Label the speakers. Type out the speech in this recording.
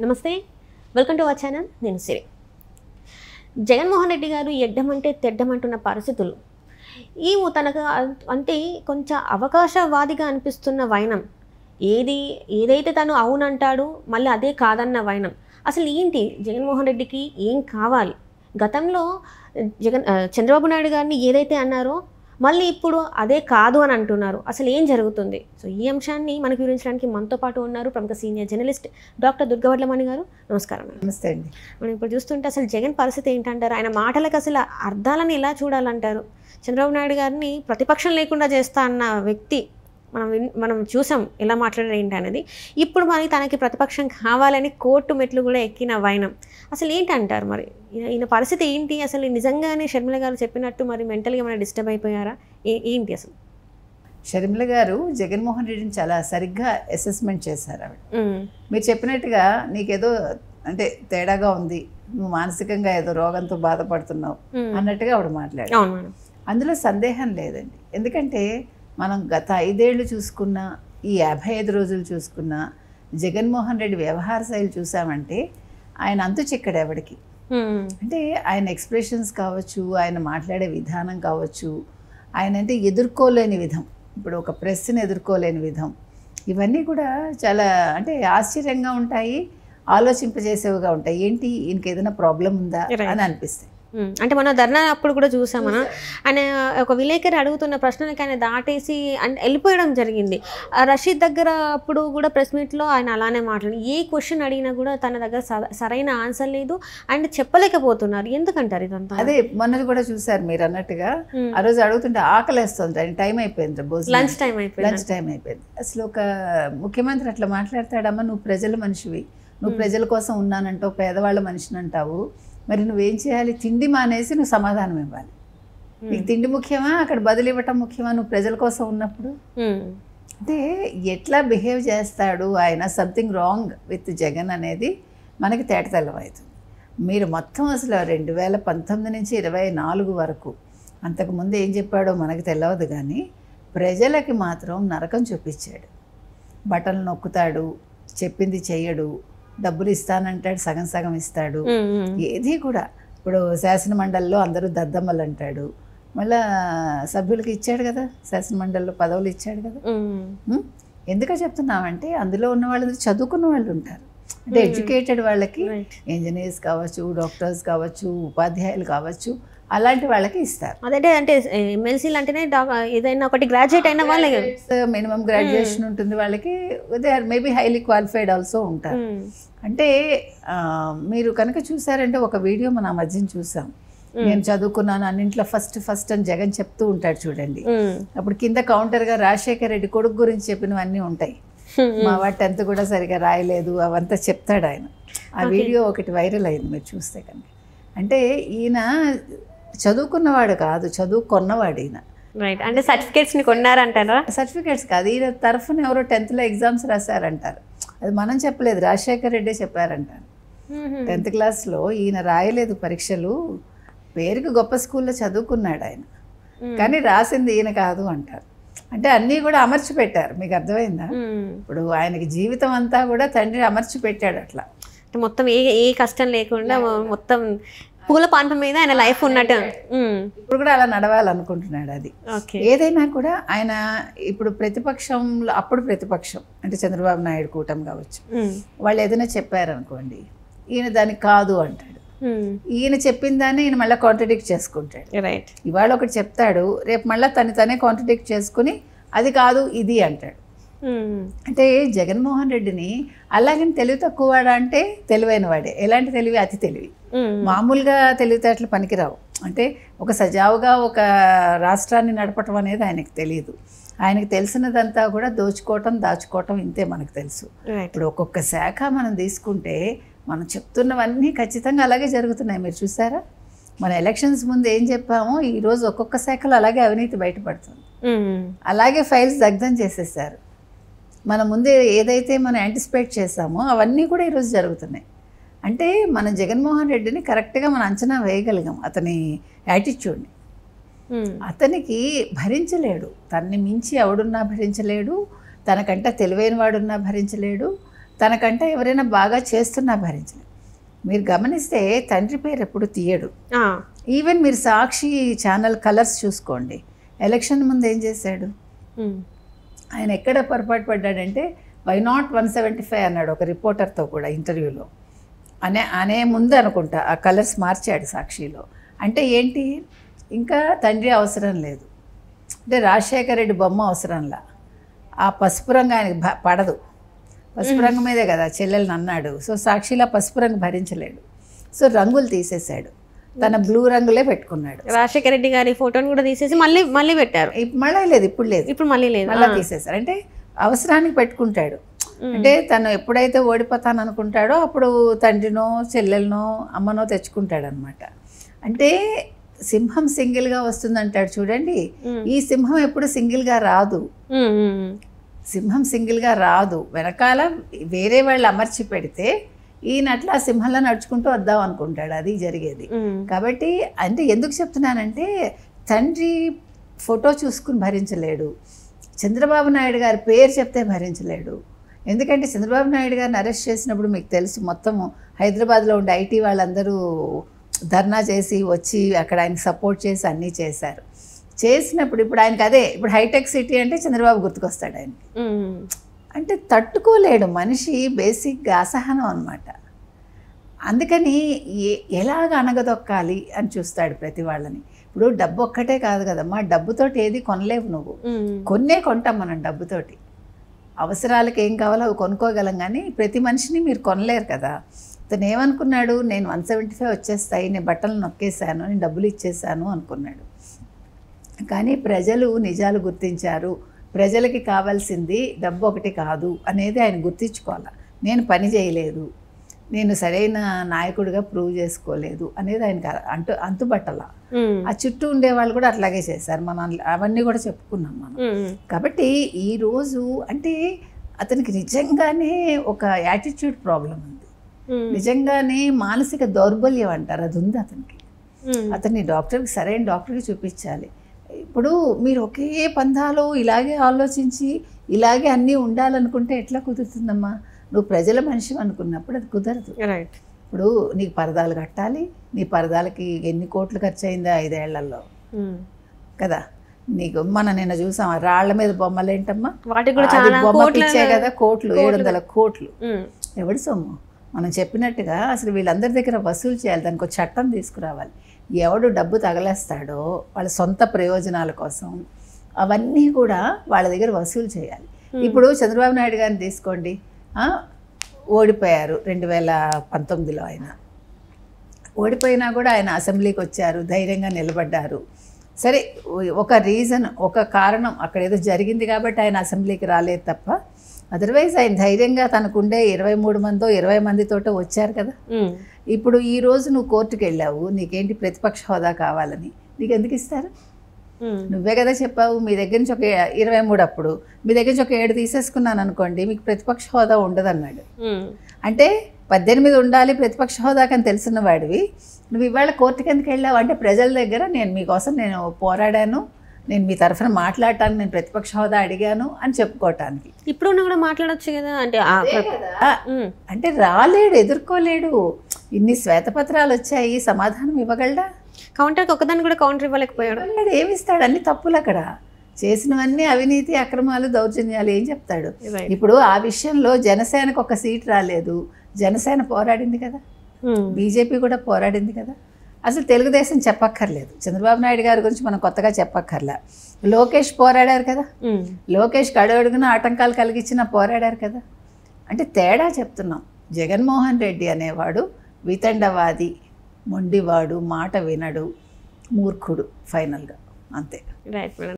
Speaker 1: నమస్తే, welcome to our channel. నేను సిరి. జగన్మోహన్ రెడ్డి గారు ఎడ్డమంటే తెడ్డమంటున్న పరిస్థితులు, తనకు అంటే కొంచెం అవకాశవాదిగా అనిపిస్తున్న వైనం, ఏదైతే తను అవునంటాడు మళ్ళీ అదే కాదన్న వైనం. అసలు ఏంటి జగన్మోహన్ రెడ్డికి ఏం కావాలి? గతంలో చంద్రబాబు నాయుడు గారిని ఏదైతే అన్నారో మళ్ళీ ఇప్పుడు అదే కాదు అని అంటున్నారు. అసలు ఏం జరుగుతుంది? సో ఈ అంశాన్ని మనకు వివరించడానికి మనతో పాటు ఉన్నారు ప్రముఖ సీనియర్ జర్నలిస్ట్ డాక్టర్ దుర్గవడ్లమణి గారు. నమస్కారం.
Speaker 2: నమస్తే అండి.
Speaker 1: మనం ఇప్పుడు చూస్తుంటే అసలు జగన్ పరిస్థితి ఏంటంటారు? ఆయన మాటలకు అసలు అర్థాలను ఎలా చూడాలంటారు? చంద్రబాబు నాయుడు గారిని ప్రతిపక్షం లేకుండా చేస్తా అన్న వ్యక్తి మనం చూసాం ఎలా మాట్లాడారు ఏంటి అనేది. ఇప్పుడు మరి తనకి ప్రతిపక్షం కావాలని కోర్టు మెట్లు కూడా ఎక్కిన వైనం. అసలు ఏంటంటారు? మరి ఈయన పరిస్థితి ఏంటి? అసలు నిజంగానే షర్మిల గారు చెప్పినట్టు మరి మెంటల్గా ఏమైనా డిస్టర్బ్ అయిపోయారా? ఏంటి అసలు?
Speaker 2: షర్మిల గారు జగన్మోహన్ రెడ్డిని చాలా సరిగ్గా అసెస్మెంట్ చేశారు. ఆవిడ మీరు చెప్పినట్టుగా నీకేదో అంటే తేడాగా ఉంది, నువ్వు మానసికంగా ఏదో రోగంతో బాధపడుతున్నావు అన్నట్టుగా ఆవిడ మాట్లాడారు. అందులో సందేహం లేదండి. ఎందుకంటే మనం గత 5 ఏళ్ళు చూసుకున్నా, ఈ 55 రోజులు చూసుకున్నా, జగన్మోహన్ రెడ్డి వ్యవహార శైలి చూసామంటే ఆయన అంతు చిక్కడు ఎవడికి. అంటే ఆయన ఎక్స్ప్రెషన్స్ కావచ్చు, ఆయన మాట్లాడే విధానం కావచ్చు, ఆయన అంటే ఎదుర్కోలేని విధం, ఇప్పుడు ఒక ప్రెస్ని ఎదుర్కోలేని విధం, ఇవన్నీ కూడా చాలా అంటే ఆశ్చర్యంగా ఉంటాయి, ఆలోచింపజేసేవిగా ఉంటాయి. ఏంటి ఈయనకి ఏదైనా ప్రాబ్లం ఉందా అని అనిపిస్తాయి.
Speaker 1: అంటే మన ధర్నా అప్పుడు కూడా చూసాం. మనం ఆయన ఒక విలేకరి అడుగుతున్న ప్రశ్నలకి ఆయన దాటేసి వెళ్ళిపోయడం జరిగింది. రషీద్ దగ్గర అప్పుడు కూడా ప్రెస్ మీట్లో ఆయన అలానే మాట్లాడి ఏ క్వశ్చన్ అడిగినా కూడా తన దగ్గర సరైన ఆన్సర్ లేదు, అండ్ చెప్పలేకపోతున్నారు. ఎందుకంటారు ఇదంతా?
Speaker 2: అదే మొన్నది కూడా చూసారు మీరు అన్నట్టుగా. ఆ రోజు అడుగుతుంటే ఆకలేస్తుంది, ఆయన టైం అయిపోయింది,
Speaker 1: లంచ్ టైం
Speaker 2: అయిపోయింది. అసలు ఒక ముఖ్యమంత్రి అట్లా మాట్లాడతాడమ్మా, నువ్వు ప్రజల మనిషివి, నువ్వు ప్రజల కోసం ఉన్నానంటావు, పేదవాళ్ళ మనిషిని అంటావు, మరి నువ్వేం చేయాలి? తిండి మానేసి నువ్వు సమాధానం ఇవ్వాలి. నీకు తిండి ముఖ్యమా, అక్కడ బదులు ఇవ్వటం ముఖ్యమా నువ్వు ప్రజల కోసం ఉన్నప్పుడు? అంటే ఎట్లా బిహేవ్ చేస్తాడు ఆయన, సంథింగ్ రాంగ్ విత్ జగన్ అనేది మనకి తేటతెల్లమవుతుంది. మీరు మొత్తం అసలు 2019 నుంచి 24 వరకు అంతకుముందు ఏం చెప్పాడో మనకు తెలియదు, కానీ ప్రజలకి మాత్రం నరకం చూపించాడు. బటన్లు నొక్కుతాడు, చెప్పింది చెయ్యడు, డబ్బులు ఇస్తానంటాడు, సగం సగం ఇస్తాడు. ఏది కూడా ఇప్పుడు శాసనమండలిలో అందరూ దద్దమ్మలు అంటాడు, మళ్ళా సభ్యులకి ఇచ్చాడు కదా, శాసనమండలిలో పదవులు ఇచ్చాడు కదా. ఎందుకో చెప్తున్నామంటే అందులో ఉన్న వాళ్ళు చదువుకున్న వాళ్ళు ఉంటారు, అంటే ఎడ్యుకేటెడ్ వాళ్ళకి, ఇంజనీర్స్ కావచ్చు, డాక్టర్స్ కావచ్చు, ఉపాధ్యాయులు కావచ్చు, అలాంటి వాళ్ళకి ఇస్తారు.
Speaker 1: అదే అంటే ఎమ్మెల్సీలు అంటేనే ఏదైనా ఒకటి గ్రాడ్యుయేట్ అయిన వాళ్ళకి
Speaker 2: మినిమం గ్రాడ్యుయేషన్ ఉంటుంది వాళ్ళకి, they or maybe highly qualified also ఉంటారు. అంటే మీరు కనుక చూసారంటే ఒక వీడియో మన మధ్యన చూసాం, నేను చదువుకున్నాను అన్నింట్లో ఫస్ట్ అని జగన్ చెప్తూ ఉంటాడు చూడండి. అప్పుడు కింద కౌంటర్గా రాజశేఖర్ రెడ్డి కొడుకు గురించి చెప్పినవన్నీ ఉంటాయి, మా వాటి 10th కూడా సరిగా రాయలేదు, అవంతా చెప్తాడు ఆయన. ఆ వీడియో ఒకటి వైరల్ అయింది మీరు చూస్తే కనుక. అంటే ఈయన చదువుకున్నవాడు కాదు, చదువుకున్నవాడు ఈయన.
Speaker 1: రైట్. అంటే సర్టిఫికేట్స్ని కొన్నారంటారా?
Speaker 2: సర్టిఫికేట్స్ కాదు, ఈయన తరఫున ఎవరో 10th ఎగ్జామ్స్ రాశారంటారు. అది మనం చెప్పలేదు, రాజశేఖర్ రెడ్డి చెప్పారంటారు. 10th క్లాస్లో ఈయన రాయలేదు పరీక్షలు, పేరుకి గొప్ప స్కూల్లో చదువుకున్నాడు ఆయన, కానీ రాసింది ఈయన కాదు అంటారు. అంటే అన్నీ కూడా అమర్చి పెట్టారు. మీకు అర్థమైందా? ఇప్పుడు ఆయనకి జీవితం అంతా కూడా తండ్రి అమర్చి పెట్టాడు అట్లా,
Speaker 1: మొత్తం ఏ కష్టం లేకుండా మొత్తం పూల పాన్ప మీద ఆయన లైఫ్ ఉన్నట్టు.
Speaker 2: ఇప్పుడు కూడా అలా నడవాలనుకుంటున్నాడు. అది ఏదైనా కూడా ఆయన ఇప్పుడు ప్రతిపక్షంలో, అప్పుడు ప్రతిపక్షం అంటే చంద్రబాబు నాయుడు కూటమి కావచ్చు, వాళ్ళు ఏదైనా చెప్పారనుకోండి, ఈయన దానికి కాదు అంటాడు. ఈయన చెప్పిన దాన్ని ఈయన మళ్ళీ కాంట్రడిక్ట్ చేసుకుంటాడు.
Speaker 1: రైట్.
Speaker 2: ఇవాళ ఒకటి చెప్తాడు, రేపు మళ్ళీ తనే కాంట్రడిక్ట్ చేసుకుని అది కాదు ఇది అంటాడు. అంటే జగన్మోహన్ రెడ్డిని అలాగని తెలివి తక్కువవాడా అంటే తెలివైన వాడే. ఎలాంటి తెలివి? అతి తెలివి. మామూలుగా తెలివితేటలు పనికిరావు. అంటే ఒక సజావుగా ఒక రాష్ట్రాన్ని నడపటం అనేది ఆయనకు తెలియదు. ఆయనకు తెలిసినదంతా కూడా దోచుకోవటం, దాచుకోవటం, ఇంతే మనకు తెలుసు. ఇప్పుడు ఒక్కొక్క శాఖ మనం తీసుకుంటే మనం చెప్తున్నవన్నీ ఖచ్చితంగా అలాగే జరుగుతున్నాయి. మీరు చూసారా? మన ఎలక్షన్స్ ముందు ఏం చెప్పామో ఈరోజు ఒక్కొక్క శాఖలో అలాగే అవినీతి బయటపడుతుంది. అలాగే ఫైల్స్ దగ్ధం చేసేసారు. మన ముందే ఏదైతే మనం యాంటిసిపేట్ చేసామో అవన్నీ కూడా ఈరోజు జరుగుతున్నాయి. అంటే మన జగన్మోహన్ రెడ్డిని కరెక్ట్గా మనం అంచనా వేయగలిగాం, అతని యాటిట్యూడ్ని. అతనికి భరించలేడు, తన్ని మించి ఎవడున్నా భరించలేడు, తనకంటే తెలివైన వాడున్నా భరించలేడు, తనకంటే ఎవరైనా బాగా చేస్తున్నా భరించలేదు. మీరు గమనిస్తే తండ్రి పేరు ఎప్పుడు తీయడు. ఈవెన్ మీరు సాక్షి ఛానల్ కలర్స్ చూసుకోండి, ఎలక్షన్ ముందు ఏం చేశాడు ఆయన, ఎక్కడ పొరపాటు పడ్డాడంటే వై నాట్ 175 అన్నాడు ఒక రిపోర్టర్తో కూడా ఇంటర్వ్యూలో. అనే ముందు అనుకుంటా ఆ కలర్స్ మార్చాడు సాక్షిలో. అంటే ఏంటి, ఇంకా తండ్రి అవసరం లేదు, అంటే రాజశేఖర రెడ్డి బొమ్మ అవసరంలా, ఆ పసుపు రంగు ఆయనకి పడదు, పసుపు రంగు మీదే కదా చెల్లెల్ని అన్నాడు. సో సాక్షిలో పసుపు రంగు భరించలేడు, సో రంగులు తీసేశాడు, తన బ్లూ రంగులే పెట్టుకున్నాడు.
Speaker 1: రాజశేఖర రెడ్డి గారి ఫోటోని కూడా తీసేసి మళ్ళీ పెట్టారు.
Speaker 2: మళ్ళీ లేదు, ఇప్పుడు లేదు,
Speaker 1: ఇప్పుడు మళ్ళీ లేదు,
Speaker 2: మళ్ళీ తీసేశారు. అంటే అవసరానికి పెట్టుకుంటాడు. అంటే తను ఎప్పుడైతే ఓడిపోతాను అనుకుంటాడో అప్పుడు తండ్రినో చెల్లెలనో అమ్మనో తెచ్చుకుంటాడు అనమాట. అంటే సింహం సింగిల్గా వస్తుందంటాడు చూడండి, ఈ సింహం ఎప్పుడు సింగిల్గా రాదు, సింహం సింగిల్గా రాదు, వెనకాల వేరే వాళ్ళు అమర్చి పెడితే ఈయన అట్లా సింహంలో నడుచుకుంటూ వద్దాం అనుకుంటాడు, అది జరిగేది. కాబట్టి అంటే ఎందుకు చెప్తున్నానంటే తండ్రి ఫోటో చూసుకుని భరించలేడు, చంద్రబాబు నాయుడు గారి పేరు చెప్తే భరించలేడు. ఎందుకంటే చంద్రబాబు నాయుడు గారిని అరెస్ట్ చేసినప్పుడు మీకు తెలుసు, మొత్తము హైదరాబాద్లో ఉండే ఐటీ వాళ్ళందరూ ధర్నా చేసి వచ్చి అక్కడ ఆయనకి సపోర్ట్ చేసి అన్నీ చేశారు. చేసినప్పుడు ఇప్పుడు ఆయనకి అదే, ఇప్పుడు హైటెక్ సిటీ అంటే చంద్రబాబు గుర్తుకొస్తాడు ఆయనకి. అంటే తట్టుకోలేడు మనిషి, బేసిక్గా అసహనం అనమాట. అందుకని ఎలాగ అనగదొక్కాలి అని చూస్తాడు ప్రతి వాళ్ళని. ఇప్పుడు డబ్బు ఒక్కటే కాదు కదమ్మా, డబ్బుతోటి ఏది కొనలేవు నువ్వు, కొంటాం మనం డబ్బుతోటి, అవసరాలకు ఏం కావాలో అవి కొనుక్కోగలం, కానీ ప్రతి మనిషిని మీరు కొనలేరు కదా. తను ఏమనుకున్నాడు, నేను 175 వచ్చేస్తాయి, నేను బట్టలు నొక్కేశాను, నేను డబ్బులు ఇచ్చేసాను అనుకున్నాడు. కానీ ప్రజలు నిజాలు గుర్తించారు, ప్రజలకి కావాల్సింది డబ్బు ఒకటి కాదు అనేది ఆయన గుర్తించుకోవాలి. నేను పని చేయలేదు, నేను సరైన నాయకుడిగా ప్రూవ్ చేసుకోలేదు అనేది ఆయనకి అంతుబట్టల. ఆ చుట్టూ ఉండేవాళ్ళు కూడా అట్లాగే చేశారు, మనం అవన్నీ కూడా చెప్పుకున్నాం మనం. కాబట్టి ఈరోజు అంటే అతనికి నిజంగానే ఒక యాటిట్యూడ్ ప్రాబ్లం ఉంది, నిజంగానే మానసిక దౌర్బల్యం అంటారు, అది ఉంది అతనికి. అతన్ని డాక్టర్కి, సరైన డాక్టర్కి చూపించాలి. ఇప్పుడు మీరు ఒకే పందాలో ఇలాగే ఆలోచించి ఇలాగే అన్నీ ఉండాలనుకుంటే ఎట్లా కుదురుతుందమ్మా? నువ్వు ప్రజల మనిషి అనుకున్నప్పుడు అది కుదరదు. ఇప్పుడు నీకు పరదాలు కట్టాలి, నీ పరదాలకి ఎన్ని కోట్లు ఖర్చు అయిందా 5 ఏళ్లలో కదా. నీకు నిన్న చూసాం రాళ్ల మీద బొమ్మలు ఏంటమ్మా, బొమ్మకి ఇచ్చే కదా కోట్లు, 700 కోట్లు. ఎవడి సొమ్ము? మనం చెప్పినట్టుగా అసలు వీళ్ళందరి దగ్గర వసూలు చేయాలి, దానికి ఒక చట్టం తీసుకురావాలి. ఎవడు డబ్బు తగలేస్తాడో వాళ్ళ సొంత ప్రయోజనాల కోసం అవన్నీ కూడా వాళ్ళ దగ్గర వసూలు చేయాలి. ఇప్పుడు చంద్రబాబు నాయుడు గారిని తీసుకోండి, ఓడిపోయారు 2019లో. ఆయన ఓడిపోయినా కూడా ఆయన అసెంబ్లీకి వచ్చారు, ధైర్యంగా నిలబడ్డారు. సరే, ఒక రీజన్, ఒక కారణం అక్కడ ఏదో జరిగింది కాబట్టి ఆయన అసెంబ్లీకి రాలేదు తప్ప, అదర్వైజ్ ఆయన ధైర్యంగా తనకుండే 23 మందో 20 మందితోటో వచ్చారు కదా. ఇప్పుడు ఈ రోజు నువ్వు కోర్టుకు వెళ్ళావు, నీకేంటి ప్రతిపక్ష హోదా కావాలని, నీకు ఎందుకు ఇస్తారు? నువ్వే కదా చెప్పావు, మీ దగ్గర నుంచి ఒక 23, అప్పుడు మీ దగ్గర నుంచి ఒక 7 తీసేసుకున్నాను అనుకోండి, మీకు ప్రతిపక్ష హోదా ఉండదు అన్నాడు. అంటే 18 ఉండాలి ప్రతిపక్ష హోదాకని తెలుసున్న వాడివి నువ్వు ఇవాళ కోర్టుకి ఎందుకు వెళ్ళావు అంటే, ప్రజల దగ్గర నేను మీకోసం నేను పోరాడాను, నేను మీ తరఫున మాట్లాడటానికి నేను ప్రతిపక్ష హోదా అడిగాను అని చెప్పుకోవటానికి.
Speaker 1: ఇప్పుడు కూడా మాట్లాడచ్చు కదా.
Speaker 2: అంటే రాలేడు, ఎదుర్కోలేడు. ఇన్ని శ్వేతపత్రాలు వచ్చాయి, సమాధానం ఇవ్వగలడా?
Speaker 1: కౌంటర్కి ఒకదాన్ని కూడా కౌంటర్ ఇవ్వలేకపోయాడు.
Speaker 2: ఏమిస్తాడు? అన్ని తప్పులు అక్కడ చేసినవన్నీ, అవినీతి, అక్రమాలు, దౌర్జన్యాలు, ఏం చెప్తాడు? ఇప్పుడు ఆ విషయంలో జనసేనకు ఒక సీట్ రాలేదు, జనసేన పోరాడింది కదా, బీజేపీ కూడా పోరాడింది కదా. అసలు తెలుగుదేశం చెప్పక్కర్లేదు, చంద్రబాబు నాయుడు గారి గురించి మనం కొత్తగా చెప్పక్కర్లే. లోకేష్ పోరాడారు కదా, లోకేష్కి అడుగడుగున ఆటంకాలు కలిగించిన పోరాడారు కదా. అంటే తేడా చెప్తున్నాం. జగన్మోహన్ రెడ్డి అనేవాడు వితండవాది, మొండివాడు, మాట వినడు, మూర్ఖుడు ఫైనల్గా, అంతే.
Speaker 1: Right madam.